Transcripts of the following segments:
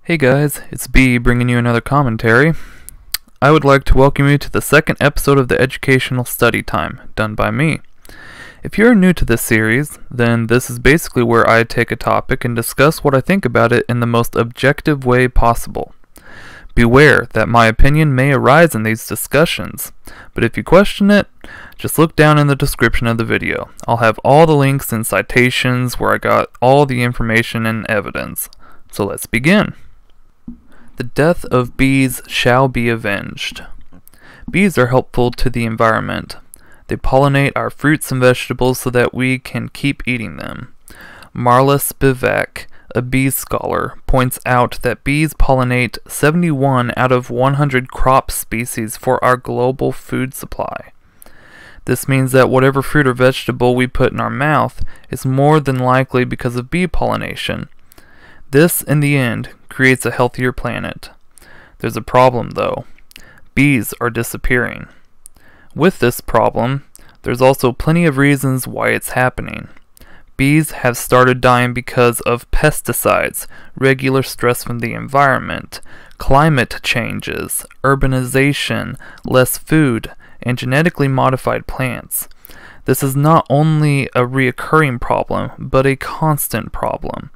Hey guys, it's B bringing you another commentary. I would like to welcome you to the second episode of the Educational Study Time, done by me. If you're new to this series, then this is basically where I take a topic and discuss what I think about it in the most objective way possible. Beware that my opinion may arise in these discussions, but if you question it, just look down in the description of the video. I'll have all the links and citations where I got all the information and evidence. So let's begin. The death of bees shall be avenged. Bees are helpful to the environment. They pollinate our fruits and vegetables so that we can keep eating them. Marla Spivak, a bee scholar, points out that bees pollinate 71 out of 100 crop species for our global food supply. This means that whatever fruit or vegetable we put in our mouth is more than likely because of bee pollination. This, in the end, creates a healthier planet. There's a problem, though. Bees are disappearing. With this problem, there's also plenty of reasons why it's happening. Bees have started dying because of pesticides, regular stress from the environment, climate changes, urbanization, less food, and genetically modified plants. This is not only a reoccurring problem, but a constant problem.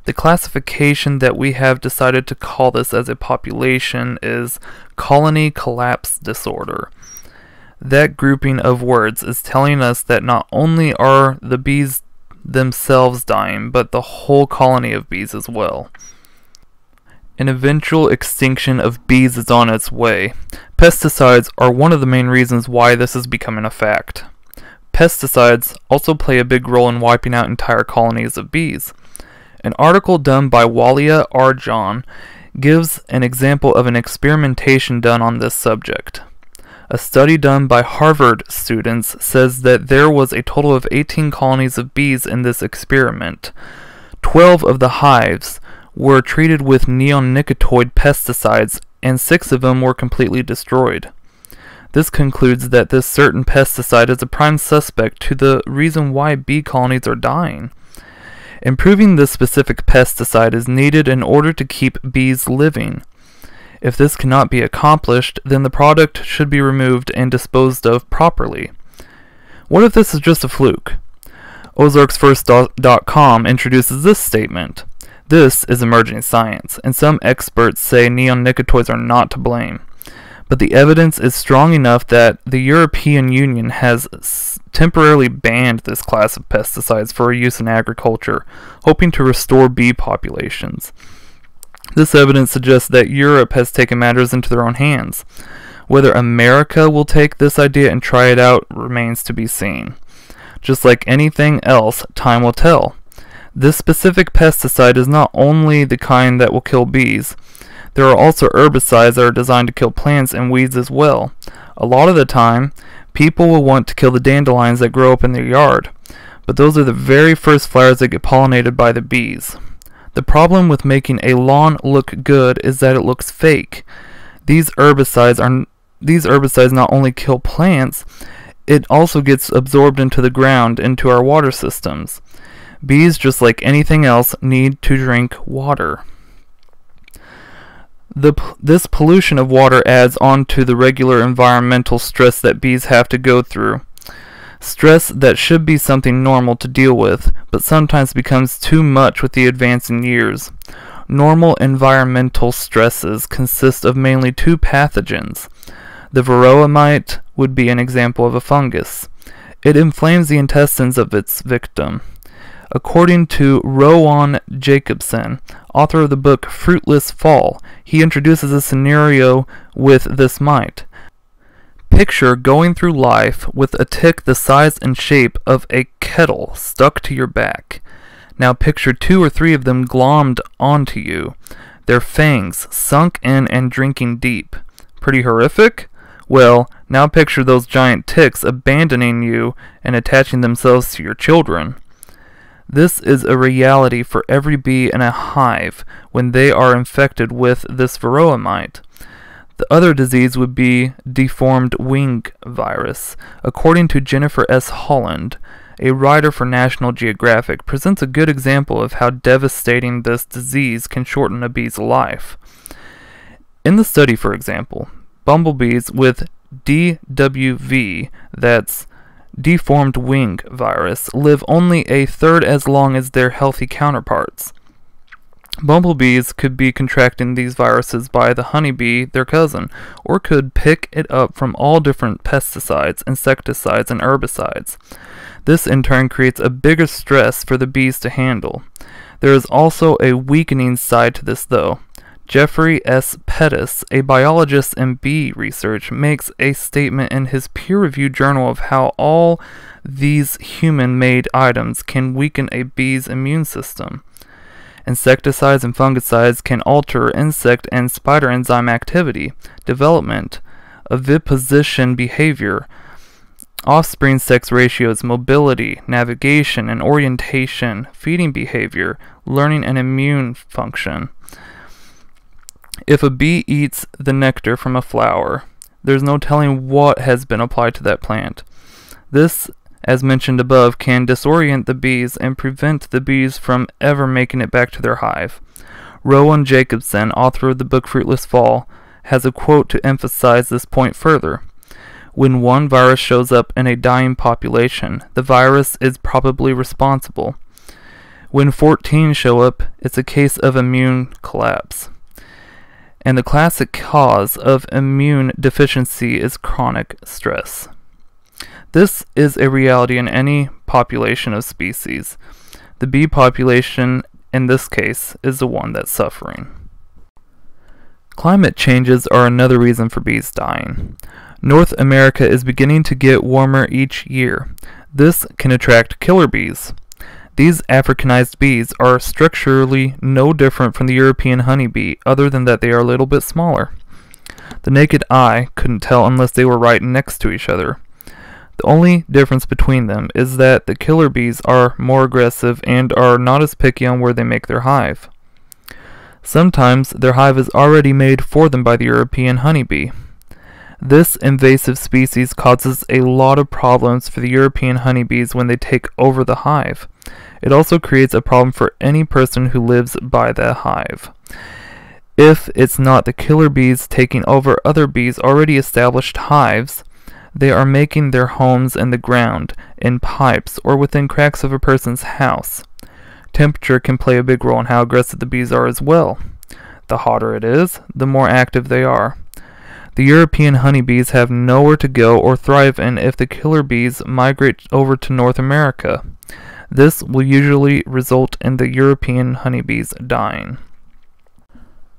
The classification that we have decided to call this as a population is colony collapse disorder. That grouping of words is telling us that not only are the bees themselves dying, but the whole colony of bees as well. An eventual extinction of bees is on its way. Pesticides are one of the main reasons why this is becoming a fact. Pesticides also play a big role in wiping out entire colonies of bees. An article done by Walia Arjan gives an example of an experimentation done on this subject. A study done by Harvard students says that there was a total of 18 colonies of bees in this experiment. 12 of the hives were treated with neonicotinoid pesticides, and 6 of them were completely destroyed. This concludes that this certain pesticide is a prime suspect to the reason why bee colonies are dying. Improving this specific pesticide is needed in order to keep bees living. If this cannot be accomplished, then the product should be removed and disposed of properly. What if this is just a fluke? Ozarksfirst.com introduces this statement. This is emerging science, and some experts say neonicotinoids are not to blame. But the evidence is strong enough that the European Union has temporarily banned this class of pesticides for use in agriculture, hoping to restore bee populations. This evidence suggests that Europe has taken matters into their own hands. Whether America will take this idea and try it out remains to be seen. Just like anything else, time will tell. This specific pesticide is not only the kind that will kill bees. There are also herbicides that are designed to kill plants and weeds as well. A lot of the time, people will want to kill the dandelions that grow up in their yard, but those are the very first flowers that get pollinated by the bees. The problem with making a lawn look good is that it looks fake. These herbicides not only kill plants, it also gets absorbed into the ground, into our water systems. Bees, just like anything else, need to drink water. This pollution of water adds on to the regular environmental stress that bees have to go through. Stress that should be something normal to deal with, but sometimes becomes too much with the advancing years. Normal environmental stresses consist of mainly 2 pathogens. The varroa mite would be an example of a fungus. It inflames the intestines of its victim. According to Rowan Jacobsen, author of the book Fruitless Fall, he introduces a scenario with this mite. Picture going through life with a tick the size and shape of a kettle stuck to your back. Now picture 2 or 3 of them glommed onto you, their fangs sunk in and drinking deep. Pretty horrific? Well, now picture those giant ticks abandoning you and attaching themselves to your children. This is a reality for every bee in a hive when they are infected with this varroa mite. The other disease would be deformed wing virus. According to Jennifer S. Holland, a writer for National Geographic, presents a good example of how devastating this disease can shorten a bee's life. In the study, for example, bumblebees with DWV, that's deformed wing virus, live only a third as long as their healthy counterparts. Bumblebees could be contracting these viruses by the honeybee, their cousin, or could pick it up from all different pesticides, insecticides, and herbicides. This in turn creates a bigger stress for the bees to handle. There is also a weakening side to this though. Jeffery S. Pettis, a biologist in bee research, makes a statement in his peer-reviewed journal of how all these human-made items can weaken a bee's immune system. Insecticides and fungicides can alter insect and spider enzyme activity, development, oviposition behavior, offspring sex ratios, mobility, navigation and orientation, feeding behavior, learning and immune function. If a bee eats the nectar from a flower, there's no telling what has been applied to that plant. This, as mentioned above, can disorient the bees and prevent the bees from ever making it back to their hive. Rowan Jacobsen, author of the book Fruitless Fall, has a quote to emphasize this point further. When one virus shows up in a dying population, the virus is probably responsible. When 14 show up, it's a case of immune collapse. And the classic cause of immune deficiency is chronic stress. This is a reality in any population of species. The bee population, in this case, is the one that's suffering. Climate changes are another reason for bees dying. North America is beginning to get warmer each year. This can attract killer bees. These Africanized bees are structurally no different from the European honeybee, other than that they are a little bit smaller. The naked eye couldn't tell unless they were right next to each other. The only difference between them is that the killer bees are more aggressive and are not as picky on where they make their hive. Sometimes their hive is already made for them by the European honeybee. This invasive species causes a lot of problems for the European honeybees when they take over the hive. It also creates a problem for any person who lives by the hive. If it's not the killer bees taking over other bees' already established hives, they are making their homes in the ground, in pipes, or within cracks of a person's house. Temperature can play a big role in how aggressive the bees are as well. The hotter it is, the more active they are. The European honeybees have nowhere to go or thrive in if the killer bees migrate over to North America. This will usually result in the European honeybees dying.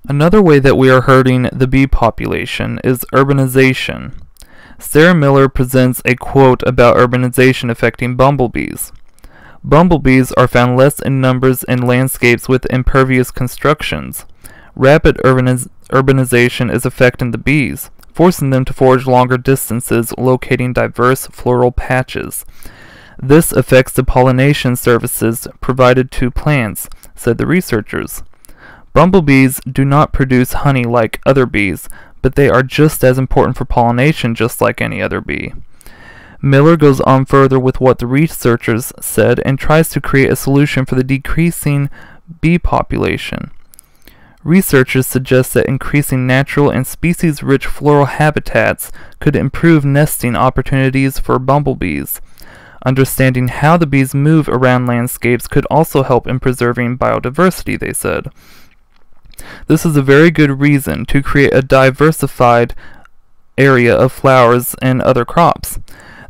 Another way that we are hurting the bee population is urbanization. Sarah Miller presents a quote about urbanization affecting bumblebees. Bumblebees are found less in numbers in landscapes with impervious constructions. Rapid urbanization is affecting the bees, forcing them to forage longer distances, locating diverse floral patches. This affects the pollination services provided to plants, said the researchers. Bumblebees do not produce honey like other bees, but they are just as important for pollination just like any other bee. Miller goes on further with what the researchers said and tries to create a solution for the decreasing bee population. Researchers suggest that increasing natural and species-rich floral habitats could improve nesting opportunities for bumblebees. Understanding how the bees move around landscapes could also help in preserving biodiversity, they said. This is a very good reason to create a diversified area of flowers and other crops.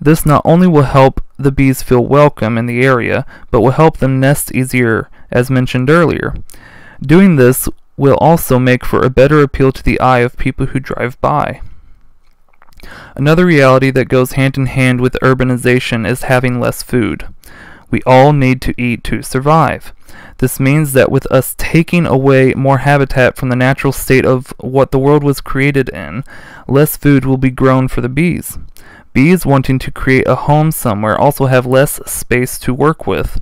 This not only will help the bees feel welcome in the area, but will help them nest easier, as mentioned earlier. Doing this will also make for a better appeal to the eye of people who drive by. Another reality that goes hand in hand with urbanization is having less food. We all need to eat to survive. This means that with us taking away more habitat from the natural state of what the world was created in, less food will be grown for the bees. Bees wanting to create a home somewhere also have less space to work with.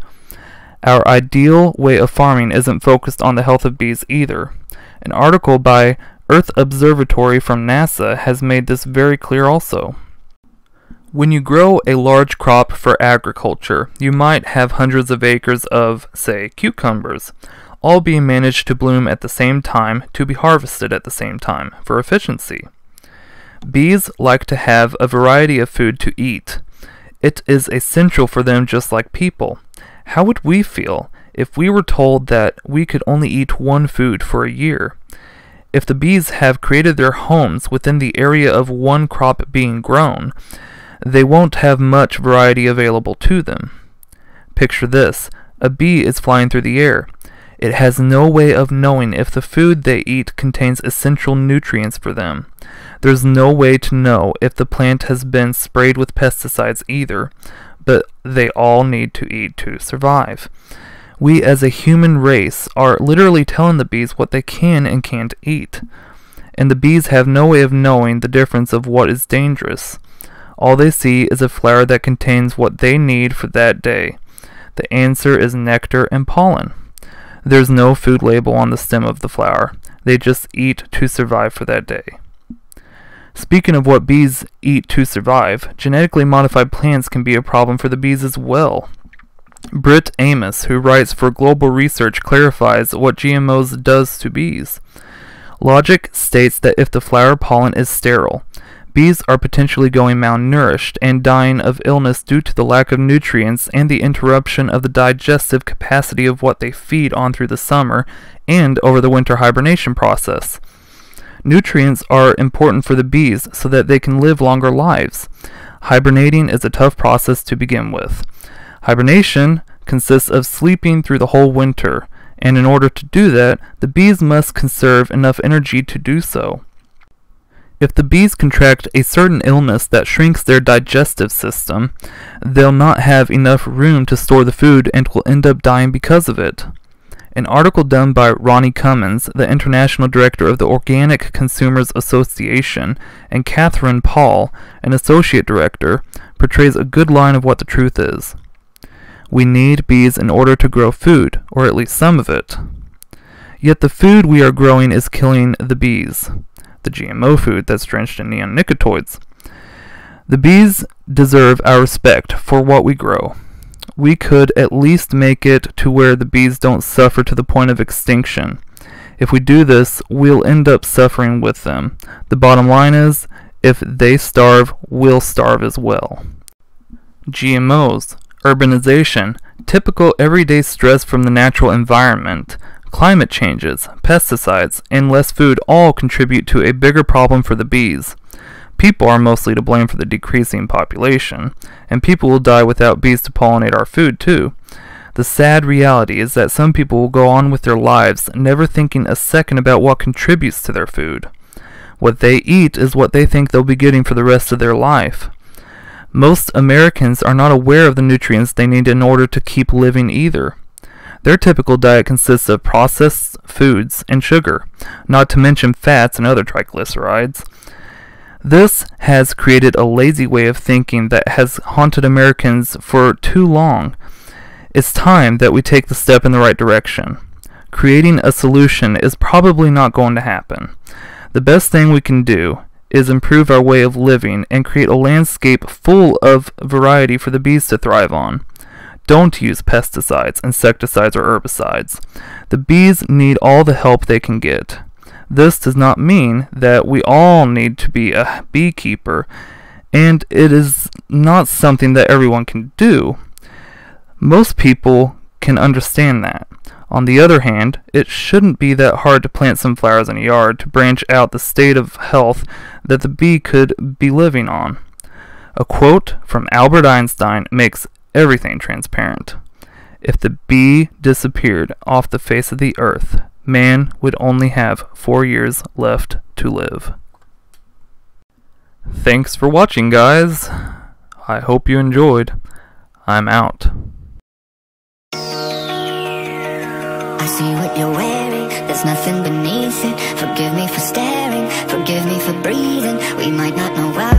Our ideal way of farming isn't focused on the health of bees either. An article by Earth Observatory from NASA has made this very clear also. When you grow a large crop for agriculture, you might have hundreds of acres of, say, cucumbers, all being managed to bloom at the same time to be harvested at the same time for efficiency. Bees like to have a variety of food to eat. It is essential for them just like people. How would we feel if we were told that we could only eat one food for a year? If the bees have created their homes within the area of one crop being grown, they won't have much variety available to them. Picture this: a bee is flying through the air. It has no way of knowing if the food they eat contains essential nutrients for them. There's no way to know if the plant has been sprayed with pesticides either, but they all need to eat to survive. We as a human race are literally telling the bees what they can and can't eat, and the bees have no way of knowing the difference of what is dangerous. All they see is a flower that contains what they need for that day. The answer is nectar and pollen. There's no food label on the stem of the flower. They just eat to survive for that day. Speaking of what bees eat to survive, genetically modified plants can be a problem for the bees as well. Brit Amos, who writes for Global Research, clarifies what GMOs does to bees. Logic states that if the flower pollen is sterile, bees are potentially going malnourished and dying of illness due to the lack of nutrients and the interruption of the digestive capacity of what they feed on through the summer and over the winter hibernation process. Nutrients are important for the bees so that they can live longer lives. Hibernating is a tough process to begin with. Hibernation consists of sleeping through the whole winter, and in order to do that, the bees must conserve enough energy to do so. If the bees contract a certain illness that shrinks their digestive system, they'll not have enough room to store the food and will end up dying because of it. An article done by Ronnie Cummins, the International Director of the Organic Consumers Association, and Kathrine, an Associate Director, portrays a good line of what the truth is. We need bees in order to grow food, or at least some of it. Yet the food we are growing is killing the bees. The GMO food that's drenched in neonicotinoids. The bees deserve our respect for what we grow. We could at least make it to where the bees don't suffer to the point of extinction. If we do this, we'll end up suffering with them. The bottom line is, if they starve, we'll starve as well. GMOs, urbanization, typical everyday stress from the natural environment, climate changes, pesticides, and less food all contribute to a bigger problem for the bees. People are mostly to blame for the decreasing population, and people will die without bees to pollinate our food too. The sad reality is that some people will go on with their lives never thinking a second about what contributes to their food. What they eat is what they think they'll be getting for the rest of their life. Most Americans are not aware of the nutrients they need in order to keep living either. Their typical diet consists of processed foods and sugar, not to mention fats and other triglycerides. This has created a lazy way of thinking that has haunted Americans for too long. It's time that we take the step in the right direction. Creating a solution is probably not going to happen. The best thing we can do is improve our way of living and create a landscape full of variety for the bees to thrive on. Don't use pesticides, insecticides, or herbicides. The bees need all the help they can get. This does not mean that we all need to be a beekeeper, and it is not something that everyone can do. Most people can understand that. On the other hand, it shouldn't be that hard to plant some flowers in a yard to branch out the state of health that the bee could be living on. A quote from Albert Einstein makes everything transparent. If the bee disappeared off the face of the earth, man would only have 4 years left to live. Thanks for watching, guys. I hope you enjoyed. I'm out. I see what you're wearing, there's nothing beneath it. Forgive me for staring, forgive me for breathing. We might not know why